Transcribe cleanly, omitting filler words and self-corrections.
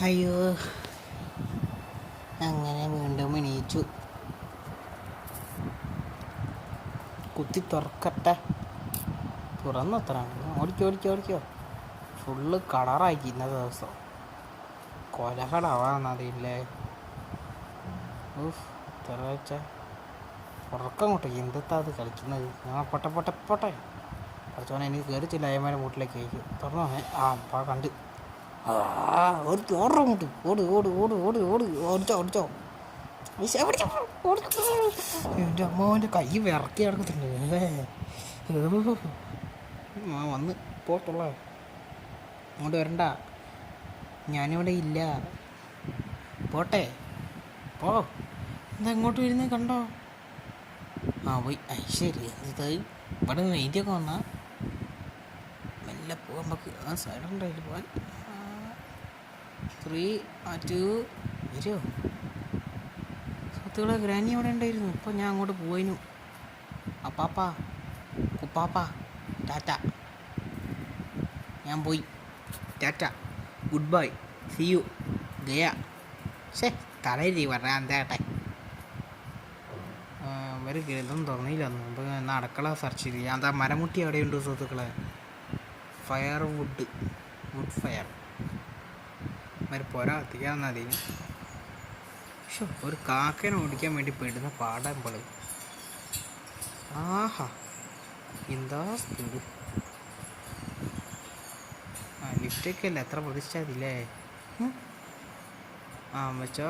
അയ്യോ, അങ്ങനെ വീണ്ടും എണീച്ചു. കുത്തി തുറക്കട്ടെ. തുറന്നത്രാണ്. ഓടിക്കോ. ഫുള്ള് കളറാക്കി ഇന്നത്തെ ദിവസം. കൊലകളാവാന്നറിയില്ലേ. ഇത്ര വെച്ച ഉറക്കം കൊട്ടെ. എന്തെത്താ അത് കളിക്കുന്നത്? ഞാൻ പൊട്ടെ കുറച്ചോനെ എനിക്ക് കയറിച്ചില്ല. അയ്യമ്മേൻ്റെ വീട്ടിലേക്ക് കഴിക്കും. തുറന്നോ? അപ്പം കണ്ട്. ഒരു ഓർഡർ അങ്ങോട്ട്. ഓടിച്ചോ. എൻ്റെ അമ്മാവൻ്റെ കൈ വിറക്കി കിടക്കത്തില്ല. വന്ന് പോത്തുള്ള അങ്ങോട്ട് വരണ്ട. ഞാനിവിടെ ഇല്ല. പോട്ടെ. പോ. എന്താ ഇങ്ങോട്ട് വരുന്നത്? കണ്ടോ? പോയി. ശരി. ഇത് ഇവിടെ നിന്ന് എഴുതിയൊക്കെ വന്നാൽ മെല്ലെ പോകാൻ. നമുക്ക് ആ സൈഡുണ്ടായിട്ട് പോകാൻ. 3, 2 വരുമോ? സുഹൃത്തുക്കളെ, ഗ്രാനി അവിടെ ഉണ്ടായിരുന്നു. ഇപ്പോൾ ഞാൻ അങ്ങോട്ട് പോയിനു. കുപ്പാപ്പ ടാറ്റ. ഞാൻ പോയി. Tata. Good bye. See you. ഗയ. തലയിരി പറഞ്ഞ എന്താട്ടെ. ഒരു ഇതൊന്നും തുറന്നില്ല. അപ്പോൾ എന്നാൽ അടുക്കള സെർച്ച് ചെയ്ത് ഞാൻ എന്താ മരമുട്ടി അവിടെയുണ്ട് സുഹൃത്തുക്കളെ. വുഡ് ഫയർ പോരാ കത്തിക്കാൻ അതിന്. ഒരു കാക്കനെ ഓടിക്കാൻ വേണ്ടി പെടുന്ന പാടാൻ പോലെ. എന്താ സ്പീഡ്. ലിഫ്റ്റൊക്കെ അല്ല, എത്ര പ്രതീക്ഷിച്ചാൽ മതില്ലേ. വെച്ചോ.